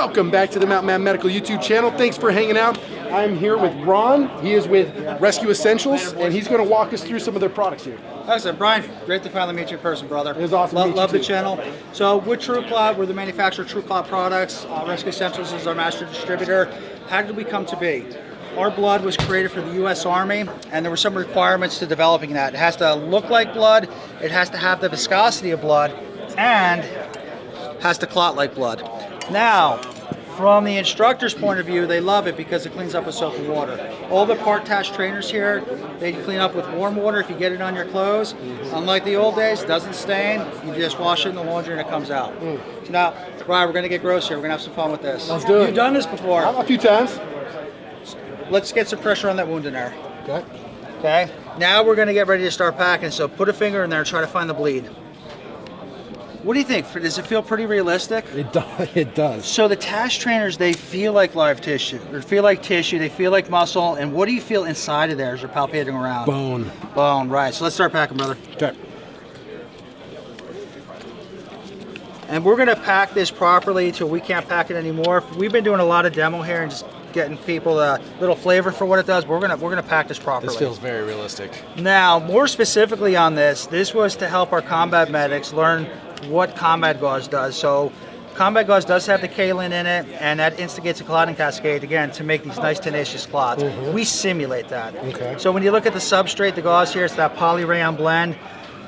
Welcome back to the Mountain Man Medical YouTube channel. Thanks for hanging out. I'm here with Ron. He is with Rescue Essentials, and he's going to walk us through some of their products here. Excellent, Brian. Great to finally meet you in person, brother. It was awesome to meet you Love the too. channel. So with Clot, we're the manufacturer of Clot products. Rescue Essentials is our master distributor. How did we come to be? Our blood was created for the U.S. Army, and there were some requirements to developing that. It has to look like blood, it has to have the viscosity of blood, and has to clot like blood. Now, from the instructor's point of view, they love it because it cleans up with soap and water. All the part-attached trainers here, they clean up with warm water if you get it on your clothes. Unlike the old days, it doesn't stain. You just wash it in the laundry and it comes out. So now, Brian, we're going to get gross here. We're going to have some fun with this. Let's do it. You've done this before. A few times. Let's get some pressure on that wound in there. Okay. Okay. Now we're going to get ready to start packing. So put a finger in there and try to find the bleed. What do you think? Does it feel pretty realistic? It does. So the attached trainers, they feel like live tissue, or feel like tissue, they feel like muscle, and what do you feel inside of there as you're palpating around? Bone. Bone, right. So let's start packing, brother. Okay. And we're gonna pack this properly until we can't pack it anymore. We've been doing a lot of demo here and just getting people a little flavor for what it does. But we're gonna pack this properly. This feels very realistic. Now, more specifically on this was to help our combat medics learn what combat gauze does. So combat gauze does have the kaolin in it, and that instigates a clotting cascade, again, to make these nice tenacious clots. We simulate that. Okay. So when you look at the substrate, the gauze here, it's that polyrayon blend,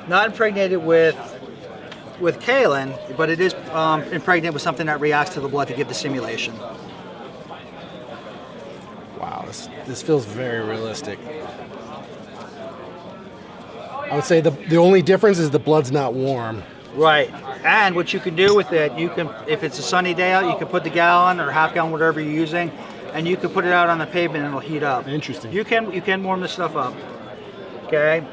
not impregnated with kaolin, but it is impregnated with something that reacts to the blood to give the simulation. Wow, this feels very realistic. I would say the only difference is the blood's not warm. Right, and what you can do with it, you can, if it's a sunny day out, you can put the gallon or half gallon, whatever you're using, and you can put it out on the pavement and it'll heat up. Interesting. You can warm this stuff up, okay?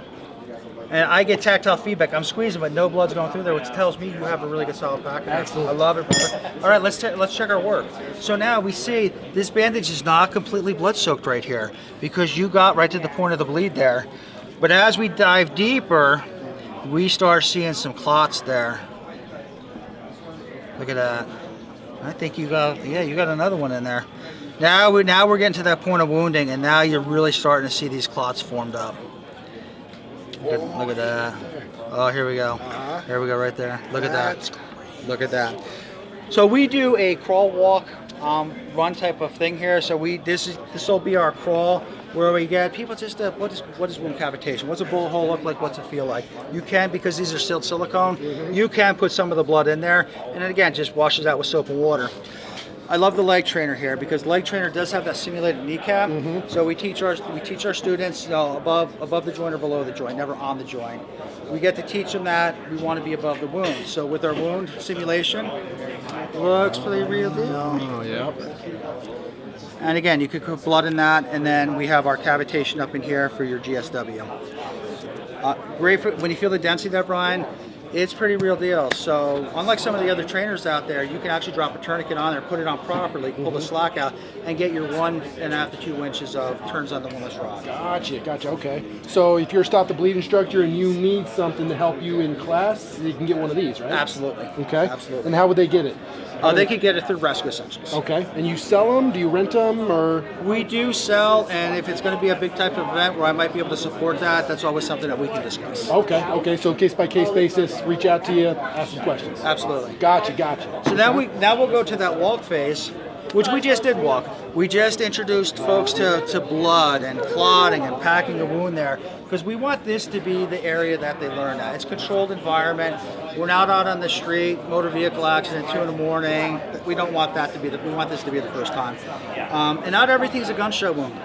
And I get tactile feedback. I'm squeezing, but no blood's going through there, which tells me you have a really good solid pack. Excellent. I love it, brother. All right, let's check our work. So now we see this bandage is not completely blood soaked right here because you got right to the point of the bleed there. But as we dive deeper, we start seeing some clots there. Look at that. I think you got another one in there. Now we're getting to that point of wounding, and now you're really starting to see these clots formed up. Look at that. Oh, here we go. Here we go right there. Look at that. Look at that. So we do a crawl, walk, run type of thing here. So this will be our crawl, where we get people just what is wound cavitation? What's a bullet hole look like? What's it feel like? You can, because these are still silicone, you can put some of the blood in there, and it again just washes out with soap and water. I love the leg trainer here because leg trainer does have that simulated kneecap. So we teach our students, above the joint or below the joint, never on the joint. We get to teach them that we want to be above the wound. So with our wound simulation, looks pretty real deal. Oh, yeah. And again, you could put blood in that, and then we have our cavitation up in here for your GSW. Great for when you feel the density there, Brian. It's pretty real deal. So unlike some of the other trainers out there, you can actually drop a tourniquet on there, put it on properly, pull the slack out, and get your 1.5 to 2 inches of turns on the woundless rod. Gotcha, okay. So if you're a Stop the Bleed instructor and you need something to help you in class, you can get one of these, right? Absolutely. Okay. Absolutely. And how would they get it? They could get it through Rescue Essentials. Okay. And you sell them? Do you rent them, or? We do sell, and if it's going to be a big type of event where I might be able to support that, that's always something that we can discuss. Okay. So case by case basis, reach out to you, ask some questions. Absolutely. Gotcha. So now we'll go to that walk phase, which we just did walk. We just introduced folks to blood and clotting and packing a wound there, because we want this to be the area that they learn at. It's a controlled environment. We're not out on the street, motor vehicle accident, 2 in the morning. We don't want that to be we want this to be the first time. And not everything's a gunshot wound.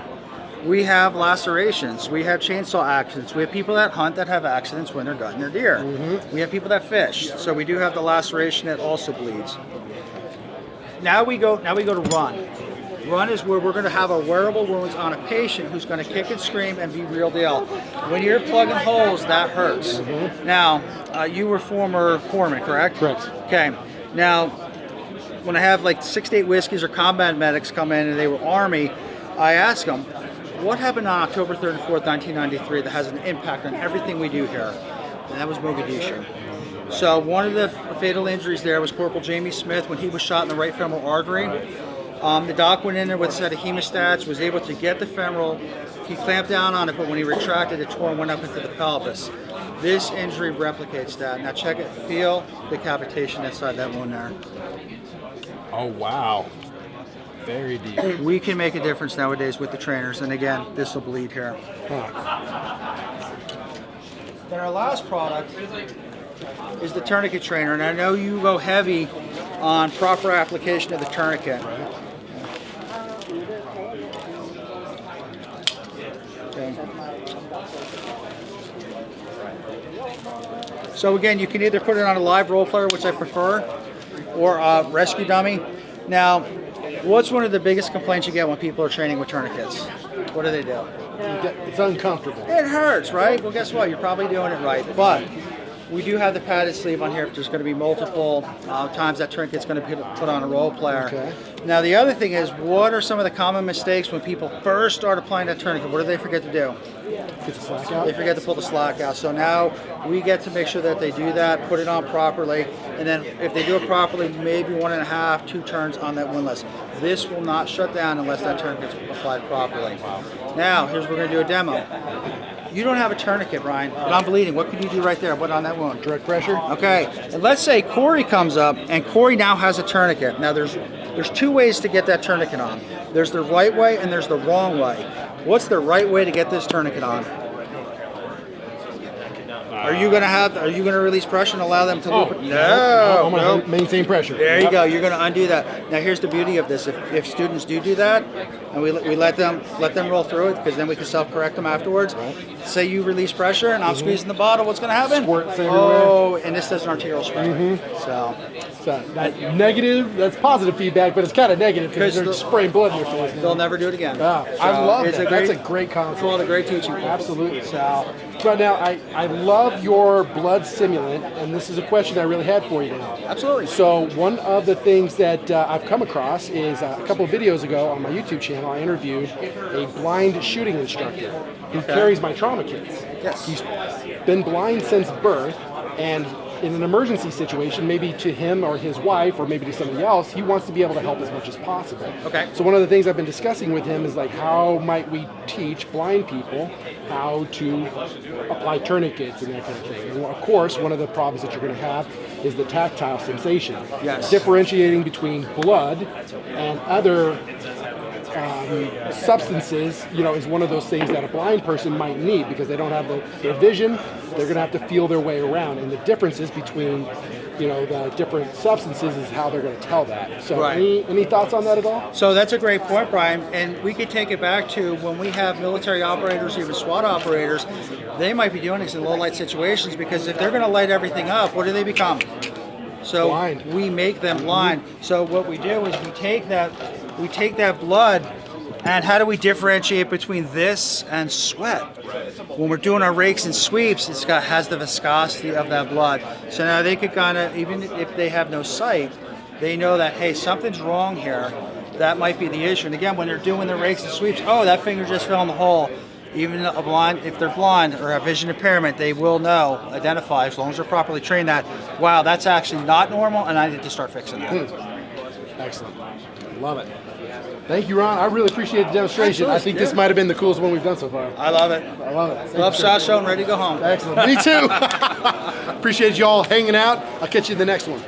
We have lacerations, we have chainsaw accidents, we have people that hunt that have accidents when they're gutting their deer. We have people that fish, so we do have the laceration that also bleeds. Now we go to run. Run is where we're going to have our wearable wounds on a patient who's going to kick and scream and be real deal. When you're plugging holes, that hurts. Now, you were former corpsman, correct? Correct. Okay. Now, when I have like 6 to 8 whiskeys or combat medics come in and they were Army, I ask them, what happened on October 3rd and 4th, 1993 that has an impact on everything we do here? And that was Mogadishu. So one of the fatal injuries there was Corporal Jamie Smith when he was shot in the right femoral artery. The doc went in there with a set of hemostats, was able to get the femoral. He clamped down on it, but when he retracted, it tore and went up into the pelvis. This injury replicates that. Now check it, feel the cavitation inside that wound there. Oh, wow. Very deep. We can make a difference nowadays with the trainers, and again, this will bleed here. Then our last product is the tourniquet trainer, and I know you go heavy on proper application of the tourniquet. Okay. So again, you can either put it on a live roll player, which I prefer, or a rescue dummy. Now, what's one of the biggest complaints you get when people are training with tourniquets? What do they do? It's uncomfortable. It hurts, right? Well, guess what? You're probably doing it right. But we do have the padded sleeve on here if there's going to be multiple times that tourniquet's going to be put on a roll player. Okay. Now, the other thing is, what are some of the common mistakes when people first start applying that tourniquet? What do they forget to do? Get the slack out. They forget to pull the slack out. So now we get to make sure that they do that, put it on properly, and then if they do it properly, maybe 1.5, 2 turns on that windlass. This will not shut down unless that tourniquet's applied properly. Now, here's where we're going to do a demo. You don't have a tourniquet, Brian, but I'm bleeding. What can you do right there? What on that wound? Direct pressure. Okay, and let's say Corey comes up, and Corey now has a tourniquet. Now, there's 2 ways to get that tourniquet on. There's the right way and there's the wrong way. What's the right way to get this tourniquet on? Are you gonna release pressure and allow them to loop it? No. I'm going to maintain pressure. There you go. You're going to undo that. Now here's the beauty of this. If students do that, and we let them roll through it, because then we can self-correct them afterwards. Say you release pressure and I'm squeezing the bottle, what's going to happen? Squirts everywhere. Oh, and this does an arterial spray. So that negative, that's positive feedback, but it's kind of negative because they're spraying blood in your face. they'll never do it again. Wow. So I love it's that. That's a great concept. It's one of the great teaching. Absolutely. So now I love your blood simulant, and this is a question I really had for you now. Absolutely. So one of the things that I've come across is a couple of videos ago on my YouTube channel, I interviewed a blind shooting instructor who carries my trauma kits. Yes. He's been blind since birth, and in an emergency situation, maybe to him or his wife, or maybe to somebody else, he wants to be able to help as much as possible. Okay. So one of the things I've been discussing with him is like, how might we teach blind people how to apply tourniquets and that kind of thing. And of course, one of the problems that you're going to have is the tactile sensation. Yes. Differentiating between blood and other substances, is one of those things that a blind person might need because they don't have their vision. They're going to have to feel their way around, and the differences between, the different substances is how they're going to tell that. So, any thoughts on that at all? So that's a great point, Brian, and we could take it back to when we have military operators, even SWAT operators. They might be doing this in low light situations because if they're going to light everything up, what do they become? So blind. We make them blind. So what we do is we take that blood, and how do we differentiate between this and sweat? When we're doing our rakes and sweeps, has the viscosity of that blood. So now they could kind of, even if they have no sight, they know that, hey, something's wrong here. That might be the issue. And again, when they're doing their rakes and sweeps, oh, that finger just fell in the hole. Even if they're blind or have vision impairment, they will know, identify, as long as they're properly trained, that, wow, that's actually not normal, and I need to start fixing that. Excellent. Love it. Thank you, Ron. I really appreciate the demonstration. Absolutely. I think this might have been the coolest one we've done so far. I love it. I love it. Love SHOT Show and ready to go home. Excellent. Me too. Appreciate you all hanging out. I'll catch you in the next one.